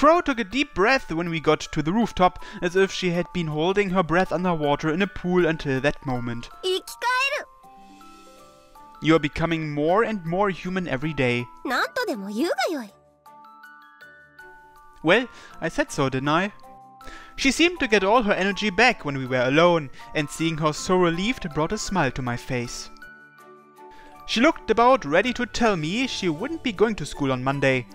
Crow took a deep breath when we got to the rooftop, as if she had been holding her breath underwater in a pool until that moment. You are becoming more and more human every day. Well, I said so, didn't I? She seemed to get all her energy back when we were alone, and seeing her so relieved brought a smile to my face. She looked about ready to tell me she wouldn't be going to school on Monday.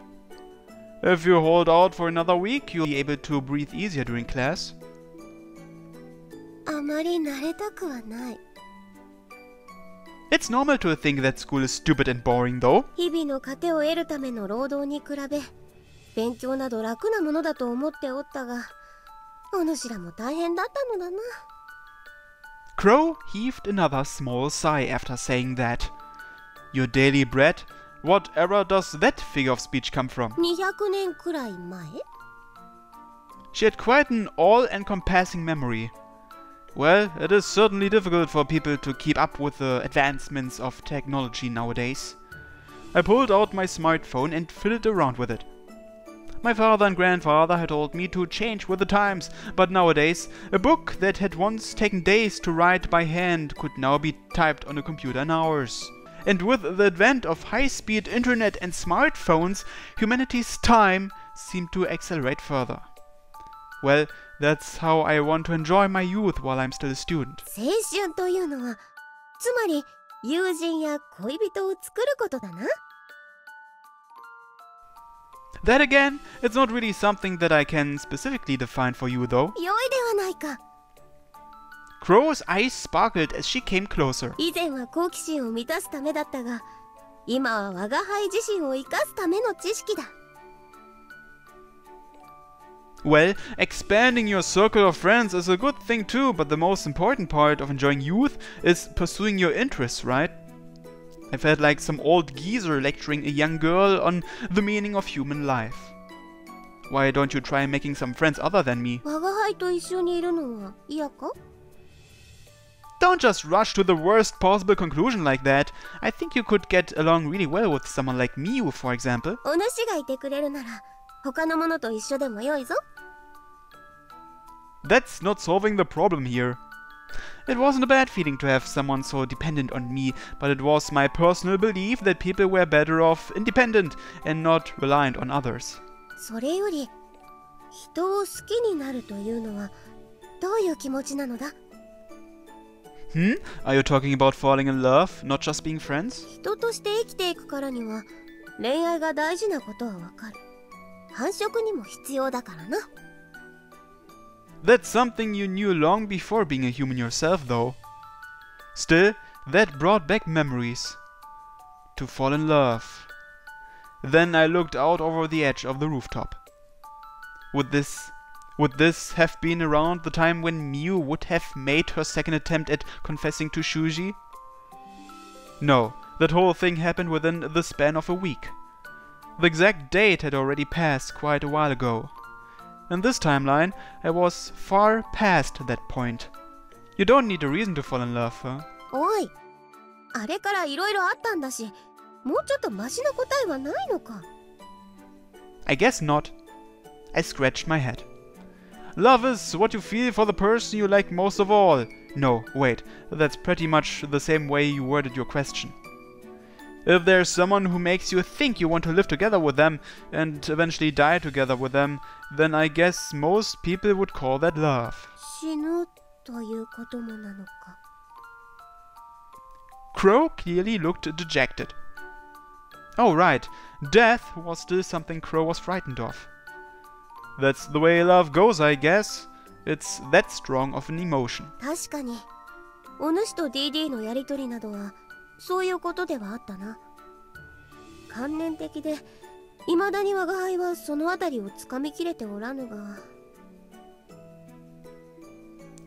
If you hold out for another week, you'll be able to breathe easier during class. It's normal to think that school is stupid and boring, though. Crow heaved another small sigh after saying that. Your daily bread? What era does that figure of speech come from? She had quite an all-encompassing memory. Well, it is certainly difficult for people to keep up with the advancements of technology nowadays. I pulled out my smartphone and fiddled around with it. My father and grandfather had told me to change with the times, but nowadays, a book that had once taken days to write by hand could now be typed on a computer in hours. And with the advent of high-speed internet and smartphones, humanity's time seemed to accelerate further. Well, that's how I want to enjoy my youth while I'm still a student. That again, it's not really something that I can specifically define for you though. Crow's eyes sparkled as she came closer. Well, expanding your circle of friends is a good thing too, but the most important part of enjoying youth is pursuing your interests, right? I felt like some old geezer lecturing a young girl on the meaning of human life. Why don't you try making some friends other than me? Don't just rush to the worst possible conclusion like that. I think you could get along really well with someone like Miu, for example. That's not solving the problem here. It wasn't a bad feeling to have someone so dependent on me, but it was my personal belief that people were better off independent and not reliant on others. Are you talking about falling in love, not just being friends? That's something you knew long before being a human yourself, though. Still, that brought back memories. To fall in love. Then I looked out over the edge of the rooftop. Would this have been around the time when Miu would have made her second attempt at confessing to Shuji? No, that whole thing happened within the span of a week. The exact date had already passed quite a while ago. In this timeline, I was far past that point. You don't need a reason to fall in love, huh? I guess not. I scratched my head. Love is what you feel for the person you like most of all. No, wait, that's pretty much the same way you worded your question. If there's someone who makes you think you want to live together with them and eventually die together with them, then I guess most people would call that love. Crow clearly looked dejected. Oh right, death was still something Crow was frightened of. That's the way love goes, I guess. It's that strong of an emotion.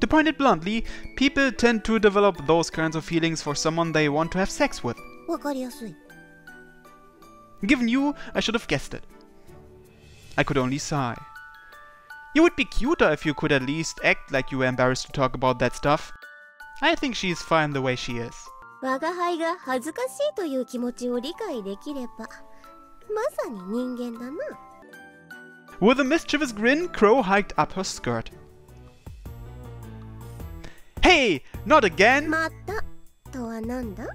To point it bluntly, people tend to develop those kinds of feelings for someone they want to have sex with. Given you, I should have guessed it. I could only sigh. You would be cuter if you could at least act like you were embarrassed to talk about that stuff. I think she's fine the way she is. With a mischievous grin, Crow hiked up her skirt. Hey! Not again! またとはなんだ？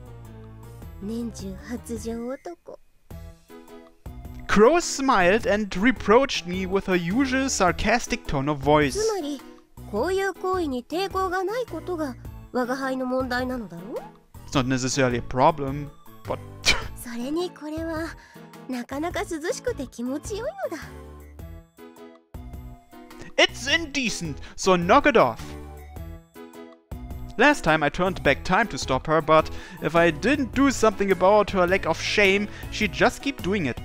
年中発情男。 Crow smiled and reproached me with her usual sarcastic tone of voice. つまりこういう行為に抵抗がないことが我が輩の問題なのだろう？ It's not necessarily a problem, but それにこれはなかなか涼しくて気持ちよいのだ。 it's indecent, so knock it off. Last time I turned back time to stop her, but if I didn't do something about her lack of shame, she'd just keep doing it.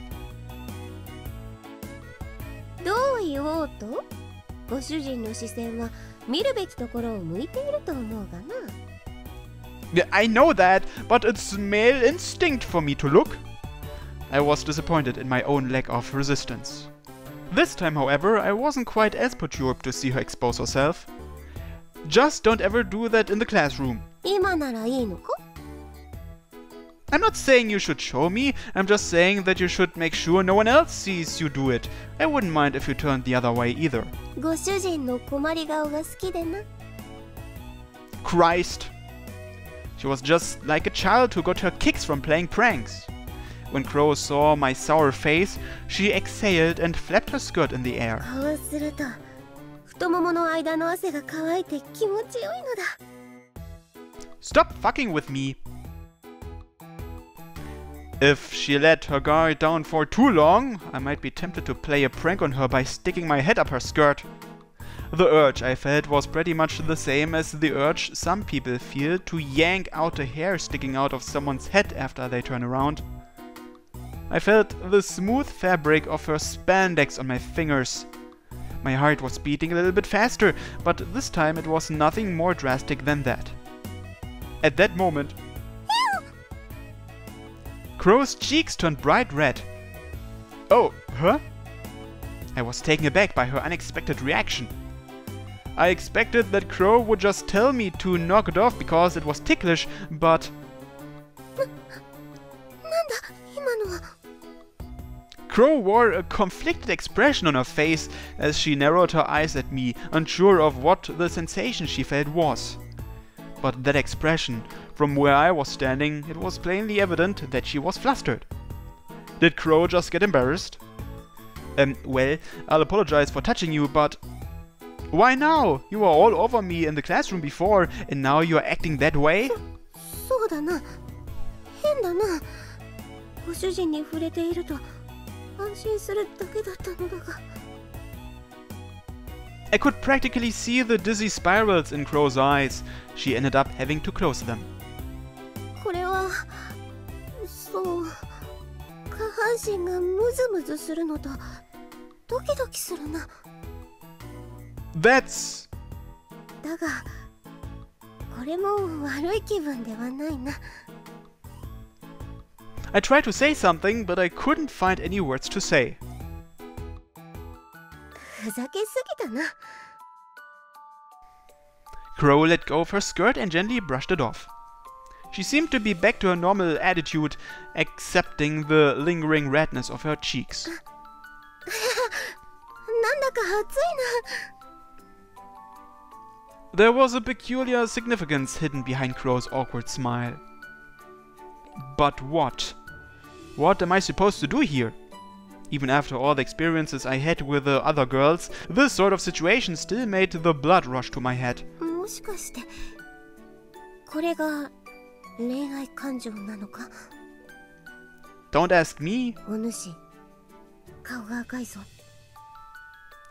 どう言おうとご主人の視線は見るべきところを向いていると思うがな。 Yeah, I know that, but it's male instinct for me to look. I was disappointed in my own lack of resistance. This time, however, I wasn't quite as perturbed to see her expose herself. Just don't ever do that in the classroom. 今ならいいのか？ I'm not saying you should show me, I'm just saying that you should make sure no one else sees you do it. I wouldn't mind if you turned the other way either. ご主人の困り顔が好きでな。 Christ. She was just like a child who got her kicks from playing pranks. When Crow saw my sour face, she exhaled and flapped her skirt in the air. こうすると太ももの間の汗が乾いて気持ちよいのだ。 Stop fucking with me. If she let her guard down for too long, I might be tempted to play a prank on her by sticking my head up her skirt. The urge I felt was pretty much the same as the urge some people feel to yank out a hair sticking out of someone's head after they turn around. I felt the smooth fabric of her spandex on my fingers. My heart was beating a little bit faster, but this time it was nothing more drastic than that. At that moment, Crow's cheeks turned bright red. Oh, huh? I was taken aback by her unexpected reaction. I expected that Crow would just tell me to knock it off because it was ticklish, but... なんだ今のは。 Crow wore a conflicted expression on her face as she narrowed her eyes at me, unsure of what the sensation she felt was. But that expression, from where I was standing, it was plainly evident that she was flustered. Did Crow just get embarrassed? Well, I'll apologize for touching you, but... Why now? You were all over me in the classroom before, and now you're acting that way? そうだな。変だな。ご主人に触れていると安心するだけだったのだが。 I could practically see the dizzy spirals in Crow's eyes. She ended up having to close them. これはそう。下半身がムズムズするのとドキドキするな。 That's... だがこれも悪い気分ではないな。 I tried to say something, but I couldn't find any words to say. ふざけすぎたな。 Crow let go of her skirt and gently brushed it off. She seemed to be back to her normal attitude, accepting the lingering redness of her cheeks. なんだか暑いな。 There was a peculiar significance hidden behind Crow's awkward smile. But what? What am I supposed to do here? Even after all the experiences I had with the other girls, this sort of situation still made the blood rush to my head. もしかしてこれが恋愛感情なのか？ Don't ask me. お主、顔が赤いぞ。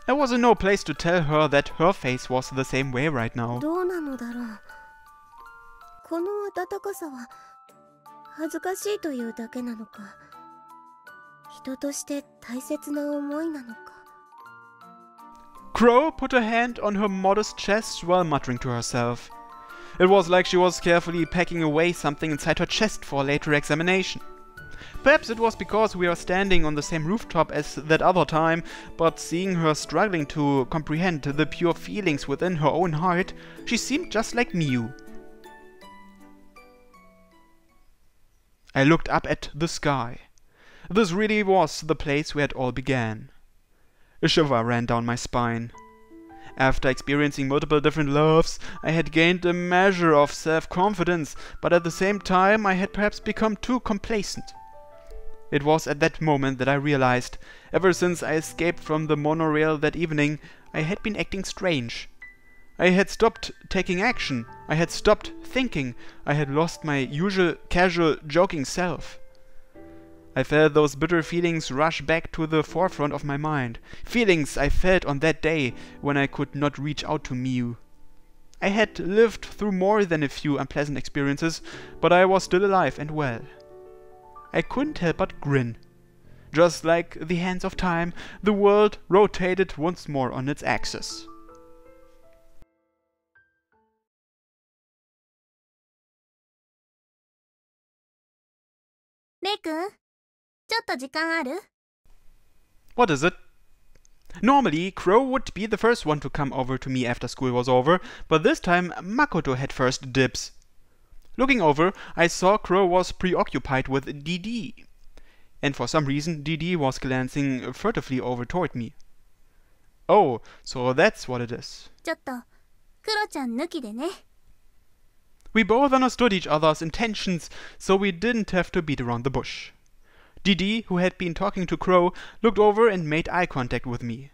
I was in no place to tell her that her face was the same way right now. どうなのだろう。この温かさは恥ずかしいというだけなのか、人として大切な思いなのか。 Crow put a hand on her modest chest while muttering to herself. It was like she was carefully packing away something inside her chest for later examination. Perhaps it was because we were standing on the same rooftop as that other time, but seeing her struggling to comprehend the pure feelings within her own heart, she seemed just like Miu. I looked up at the sky. This really was the place where it all began. A shiver ran down my spine. After experiencing multiple different loves, I had gained a measure of self-confidence, but at the same time I had perhaps become too complacent. It was at that moment that I realized, ever since I escaped from the monorail that evening, I had been acting strange. I had stopped taking action, I had stopped thinking, I had lost my usual casual joking self. I felt those bitter feelings rush back to the forefront of my mind. Feelings I felt on that day when I could not reach out to Miu. I had lived through more than a few unpleasant experiences, but I was still alive and well. I couldn't help but grin. Just like the hands of time, the world rotated once more on its axis. Rei-kun, ちょっと時間ある? What is it? Normally, Crow would be the first one to come over to me after school was over, but this time Makoto had first dibs. Looking over, I saw Crow was preoccupied with DD. And for some reason, DD was glancing furtively over toward me. Oh, so that's what it is. ちょっと、クロちゃん抜きでね。 We both understood each other's intentions, so we didn't have to beat around the bush. Didi, who had been talking to Crow, looked over and made eye contact with me.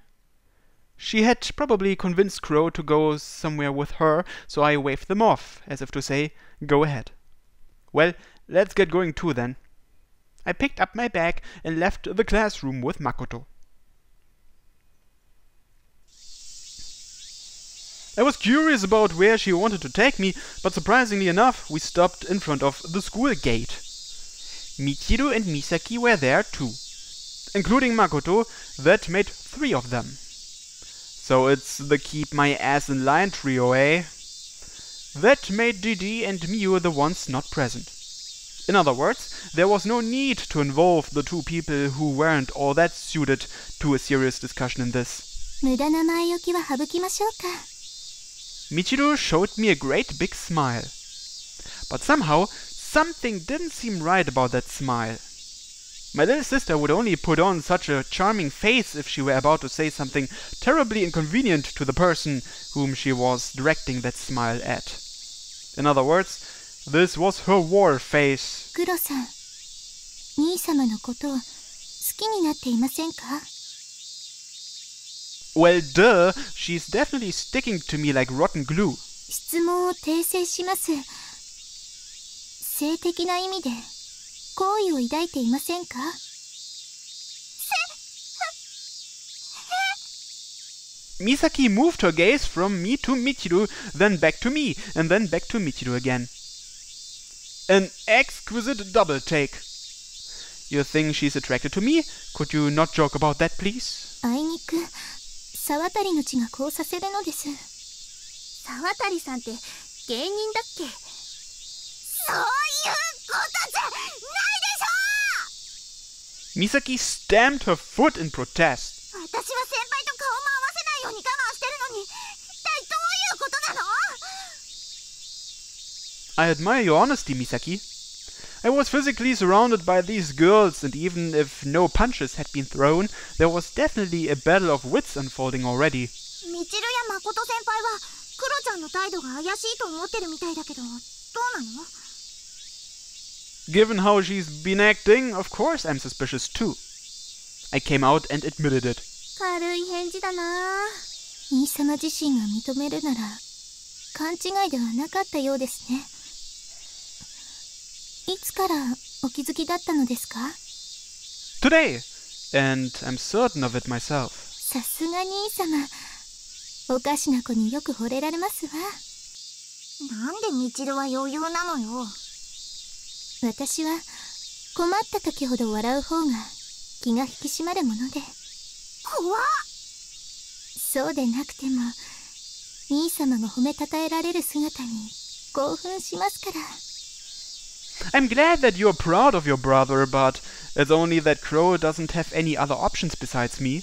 She had probably convinced Crow to go somewhere with her, so I waved them off, as if to say, go ahead. Well, let's get going too then. I picked up my bag and left the classroom with Makoto. I was curious about where she wanted to take me, but surprisingly enough, we stopped in front of the school gate. Michiru and Misaki were there too. Including Makoto, that made 3 of them. So it's the keep my ass in line trio, eh? That made Didi and Miu the ones not present. In other words, there was no need to involve the 2 people who weren't all that suited to a serious discussion in this. 無駄な前置きは省きましょうか。 Michiru showed me a great big smile. But somehow, something didn't seem right about that smile. My little sister would only put on such a charming face if she were about to say something terribly inconvenient to the person whom she was directing that smile at. In other words, this was her war face. クロさん、兄様のことを好きになっていませんか? Well, duh, she's definitely sticking to me like rotten glue. 質問を訂正します。性的な意味で好意を抱いていませんか? Misaki moved her gaze from me to Michiru, then back to me, and then back to Michiru again. An exquisite double take. You think she's attracted to me? Could you not joke about that, please? あいにく沢渡の血がこうさせるのです。沢渡さんって芸人だっけ？そういうことじゃないでしょ！ Misaki stamped her foot in protest. 私は先輩と顔も合わせないように我慢してるのに、一体どういうことなの？ I admire your honesty, Misaki. I was physically surrounded by these girls, and even if no punches had been thrown, there was definitely a battle of wits unfolding already. みちるや誠先輩はクロちゃんの態度が怪しいと思ってるみたいだけど、どうなの？ Given how she's been acting, of course I'm suspicious too. I came out and admitted it. 軽い返事だな。兄様自身が認めるなら勘違いではなかったようですね。いつからお気づきだったのですか？ Today, and I'm certain of it myself. さすが兄様、おかしな子によく惚れられますわ。なんでみちるは余裕なのよ。私は困った時ほど笑う方が気が引き締まるもので。怖っ。そうでなくても兄様が褒めたたえられる姿に興奮しますから。 I'm glad that you're proud of your brother, but it's only that Crow doesn't have any other options besides me.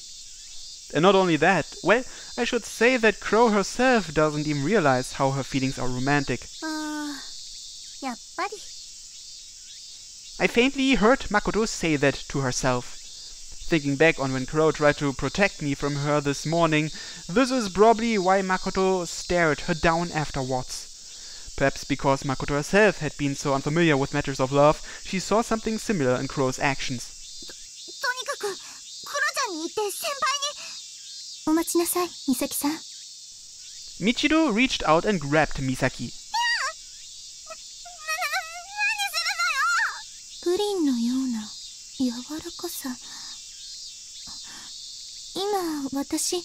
And not only that, well, I should say that Crow herself doesn't even realize how her feelings are romantic. やっぱり。 I faintly heard Makoto say that to herself. Thinking back on when Crow tried to protect me from her this morning, this is probably why Makoto stared her down afterwards. Perhaps because Makoto herself had been so unfamiliar with matters of love, she saw something similar in Crow's actions. とにかくクロちゃんに言って先輩に。お待ちなさい、美咲さん。Michiru reached out and grabbed Misaki. プリンのような柔らかさ。今私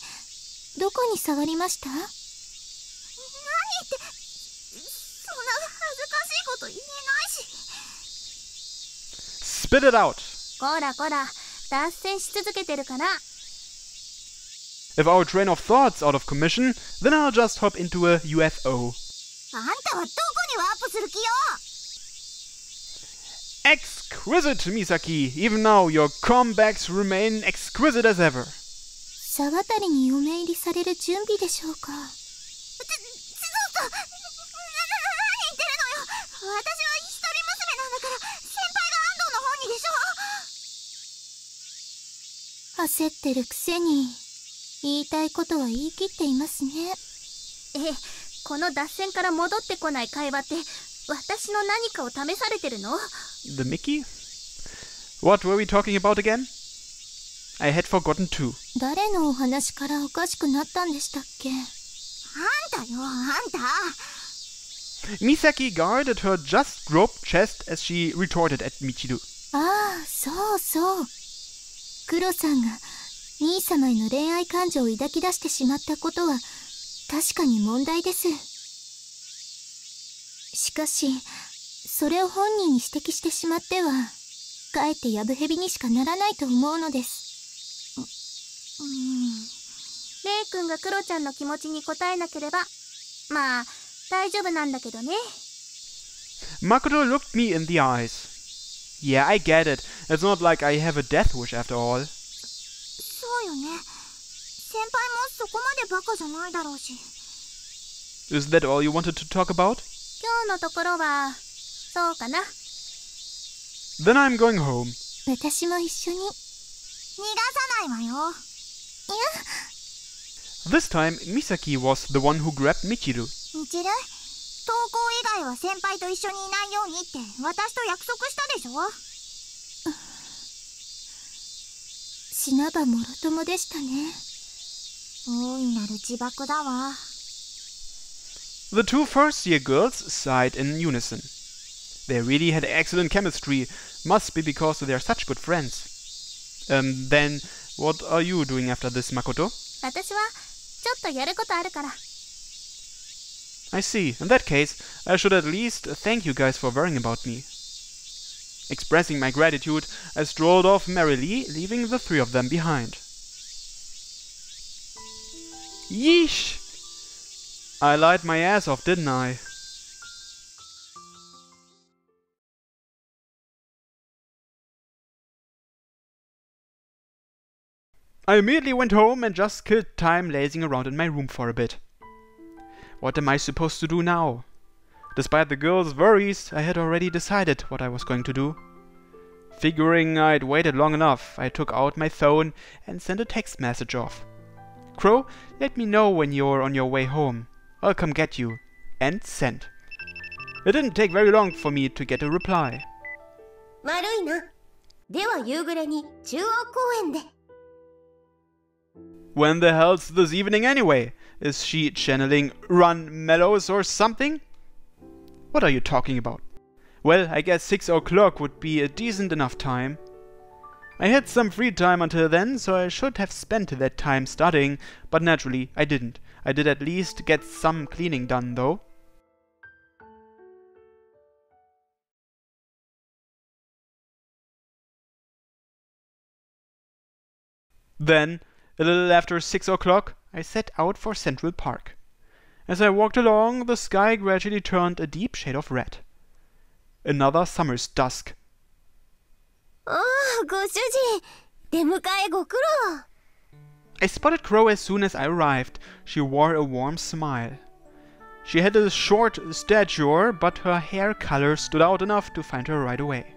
どこに触りました？何って、そんな恥ずかしいこと言えないし。Spit it out! こらこら、脱線し続けてるから。If our train of thought's out of commission, then I'll just hop into a UFO. あんたはどこにワープする気よ。 Exquisite, Misaki! Even now, your comebacks remain exquisite as ever. 沢渡に嫁入りされる準備でしょうか。そう何言ってるのよ。私は一人娘なんだから、先輩が安藤の方にでしょ。焦ってるくせに言いたいことは言い切っていますね。この脱線から戻ってこない会話って私の何かを試されてるの？ The Mickey? What were we talking about again? I had forgotten too. 誰のお話からおかしくなったんでしたっけ？あんたよ、あんた。Misaki guarded her just groped chest as she retorted at Michiru. ああ、そうそう。クロさんが兄様への恋愛感情を抱き出してしまったことは確かに問題です。しかしそれを本人に指摘してしまってはかえってやぶへびにしかならないと思うのです。レイ君がクロちゃんの気持ちに応えなければまあ大丈夫なんだけどね。 Makoto looked me in the eyes. Yeah, I get it. It's not like I have a death wish after all. そうよね。先輩もそこまでバカじゃないだろうし。 Is that all you wanted to talk about? 今日のところはそうかな。 Then I'm going home. 私も一緒に。逃がさないわよ。This time, Misaki was the one who grabbed Michiru. みちる、登校以外は先輩と一緒にいないようにって私と約束したでしょ。死なばもろともでしたね。大いなる自爆だわ。 The two first-year girls sighed in unison. They really had excellent chemistry. Must be because they're such good friends. Then, what are you doing after this, Makoto? 私はちょっとやることあるから。I see. In that case, I should at least thank you guys for worrying about me. Expressing my gratitude, I strolled off merrily, leaving the three of them behind. Yeesh! I lied my ass off, didn't I? I immediately went home and just killed time lazing around in my room for a bit. What am I supposed to do now? Despite the girls' worries, I had already decided what I was going to do. Figuring I'd waited long enough, I took out my phone and sent a text message off. Crow, let me know when you're on your way home. I'll come get you. And send. It didn't take very long for me to get a reply. 悪いな。では夕暮れに中央公園で。When the hell's this evening anyway? Is she channeling Run Mellows or something? What are you talking about? Well, I guess 6 o'clock would be a decent enough time. I had some free time until then, so I should have spent that time studying, but naturally I didn't. I did at least get some cleaning done though. Then, a little after 6 o'clock, I set out for Central Park. As I walked along, the sky gradually turned a deep shade of red. Another summer's dusk. ああ、ご主人、出迎えご苦労。 I spotted Crow as soon as I arrived. She wore a warm smile. She had a short stature, but her hair color stood out enough to find her right away.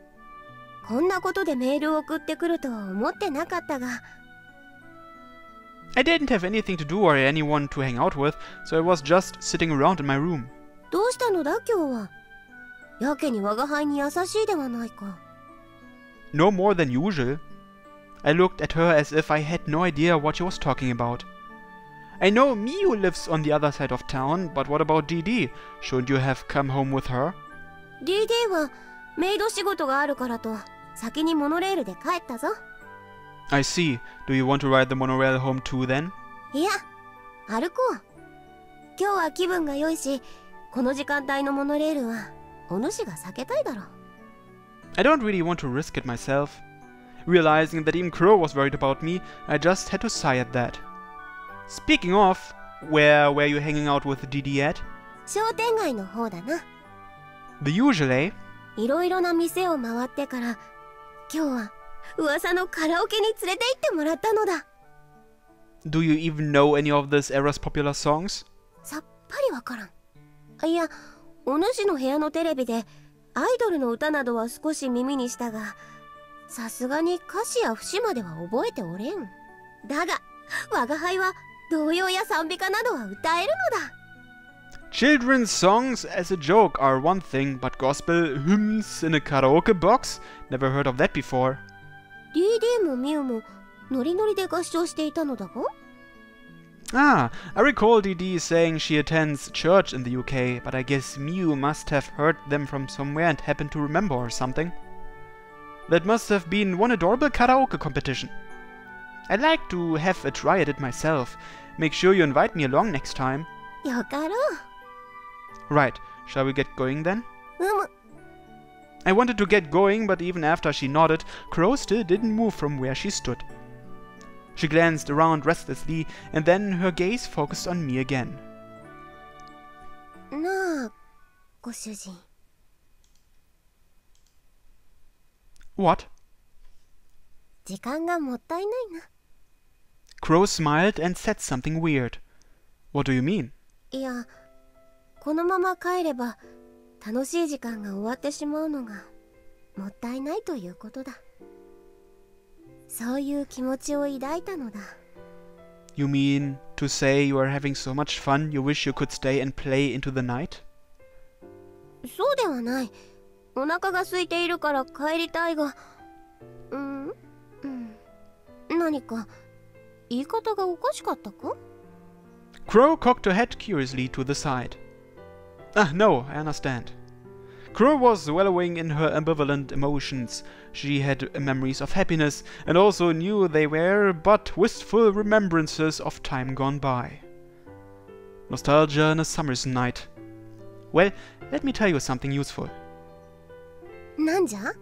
こんなことでメールを送ってくるとは思ってなかったが。I didn't have anything to do or anyone to hang out with, so I was just sitting around in my room. どうしたのだ今日は。やけに我が輩に優しいではないか。No more than usual. I looked at her as if I had no idea what she was talking about. I know Miu lives on the other side of town, but what about DD? Shouldn't you have come home with her? DD はメイド仕事があるからと先にモノレールで帰ったぞ。I see. Do you want to ride the monorail home too then? いや、歩こう。今日は気分が良いし、この時間帯のモノレールはお主が避けたいだろう。I don't really want to risk it myself. Realizing that even Crow was worried about me, I just had to sigh at that. Speaking of, where were you hanging out with DD at? 商店街の方だな。The usual, eh? いろいろな店を回ってから、今日は噂のカラオケに連れて行ってもらったのだ。Do you even know any of this era's popular songs? さっぱりわからん。いや、お主の部屋のテレビでアイドルの歌などは少し耳にしたが、さすがに歌詞や節までは覚えておれん。だが、我が輩は童謡や賛美歌などは歌えるのだ。Children's songs as a joke are one thing, but gospel hymns in a karaoke box? Never heard of that before. DD もミュウもノリノリで合唱していたのだが。Ah, I recall DD saying she attends church in the UK, but I guess Miu must have heard them from somewhere and happened to remember or something. That must have been one adorable karaoke competition. I'd like to have a try at it myself. Make sure you invite me along next time. よかろう。Right, shall we get going then? む。I wanted to get going, but even after she nodded, Crow still didn't move from where she stood. She glanced around restlessly, and then her gaze focused on me again. なあ、ご主人。What? 時間がもったいないな。Crow smiled and said something weird. What do you mean? いや、このまま帰れば楽しい時間が終わってしまうのがもったいないということだ。そういう気持ちを抱いたのだ。You mean to say you are having so much fun you wish you could stay and play into the night? そうではない。お腹が空いているから帰りたいが、何か言い方がおかしかったか？ Crow cocked her head curiously to the side. Ah, no, I understand. Crow was wallowing in her ambivalent emotions. She had memories of happiness, and also knew they were but wistful remembrances of time gone by. Nostalgia in a summer's night. Well, let me tell you something useful. なんじゃ?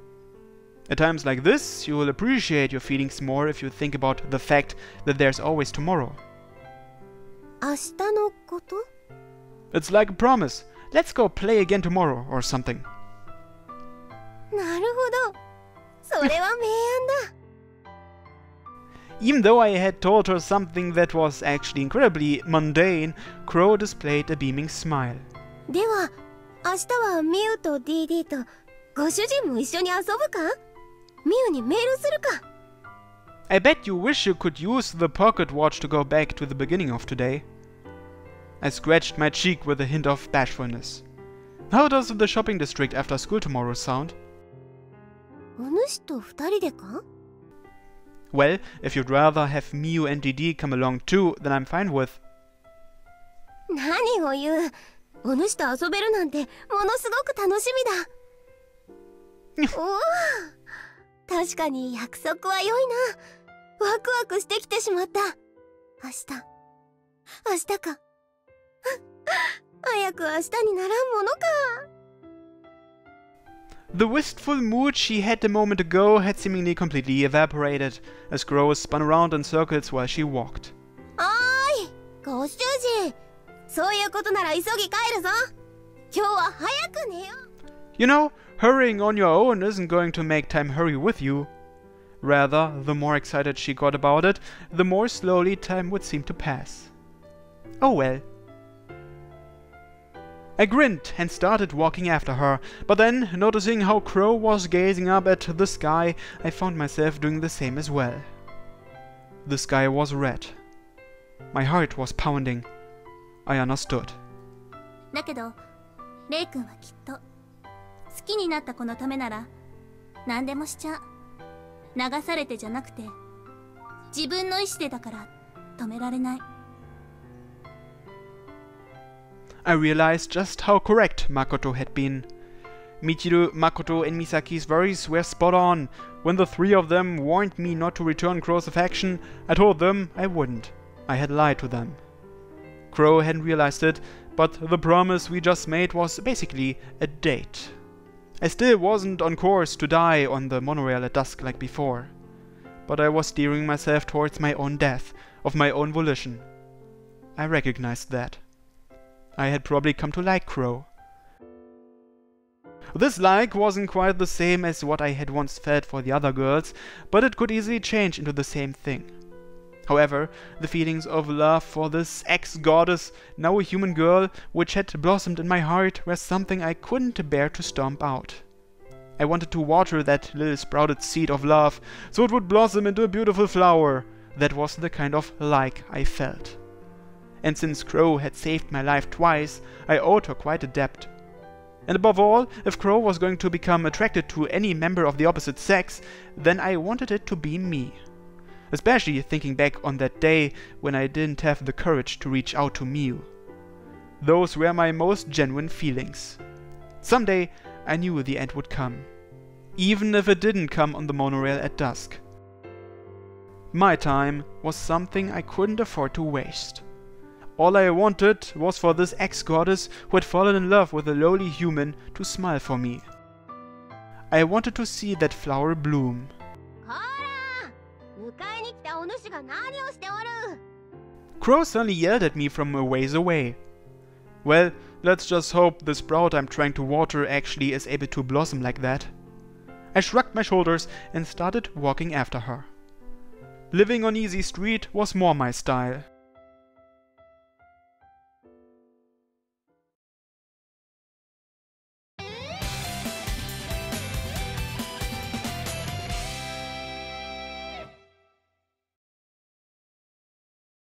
At times like this, you will appreciate your feelings more if you think about the fact that there's always tomorrow. 明日のこと? It's like a promise. Let's go play again tomorrow or something. なるほど。それは明暗だ。Even though I had told her something that was actually incredibly mundane, Crow displayed a beaming smile. では、明日はミウと DD とご主人も一緒に遊ぶか？ミウにメールするか？ I bet you wish you could use the pocket watch to go back to the beginning of today. I scratched my cheek with a hint of bashfulness. How does the shopping district after school tomorrow sound? お主と二人でか? Well, if you'd rather have Miu and DD come along too, then I'm fine with. 何を言う。お主と遊べるなんてものすごく楽しみだ。おお、確かに約束は良いな。ワクワクしてきてしまった。明日か。早く明日にならんものか。The wistful mood she had a moment ago had seemingly completely evaporated, as Crow spun around in circles while she walked. おーい、ご主人。そういうことなら急ぎ帰るぞ。今日は早く寝よう。You know, hurrying on your own isn't going to make time hurry with you. Rather, the more excited she got about it, the more slowly time would seem to pass. Oh well. I grinned and started walking after her, but then, noticing how Crow was gazing up at the sky, I found myself doing the same as well. The sky was red. My heart was pounding. I understood. だけど、レイ君はきっと好きになった子のためなら何でもしちゃう。流されてじゃなくて自分の意志でだから止められない。I realized just how correct Makoto had been. Michiru, Makoto and Misaki's worries were spot on. When the three of them warned me not to return Crow's affection, I told them I wouldn't. I had lied to them. Crow hadn't realized it, but the promise we just made was basically a date. I still wasn't on course to die on the monorail at dusk like before. But I was steering myself towards my own death, of my own volition. I recognized that. I had probably come to like Crow. This like wasn't quite the same as what I had once felt for the other girls, but it could easily change into the same thing. However, the feelings of love for this ex-goddess, now a human girl, which had blossomed in my heart, were something I couldn't bear to stomp out. I wanted to water that little sprouted seed of love, so it would blossom into a beautiful flower. That was the kind of like I felt. And since Crow had saved my life twice, I owed her quite a debt. And above all, if Crow was going to become attracted to any member of the opposite sex, then I wanted it to be me. Especially thinking back on that day when I didn't have the courage to reach out to Miu. Those were my most genuine feelings. Someday I knew the end would come. Even if it didn't come on the monorail at dusk. My time was something I couldn't afford to waste. All I wanted was for this ex-goddess who had fallen in love with a lowly human to smile for me. I wanted to see that flower bloom. Crow suddenly yelled at me from a ways away. Well, let's just hope the sprout I'm trying to water actually is able to blossom like that. I shrugged my shoulders and started walking after her. Living on Easy Street was more my style.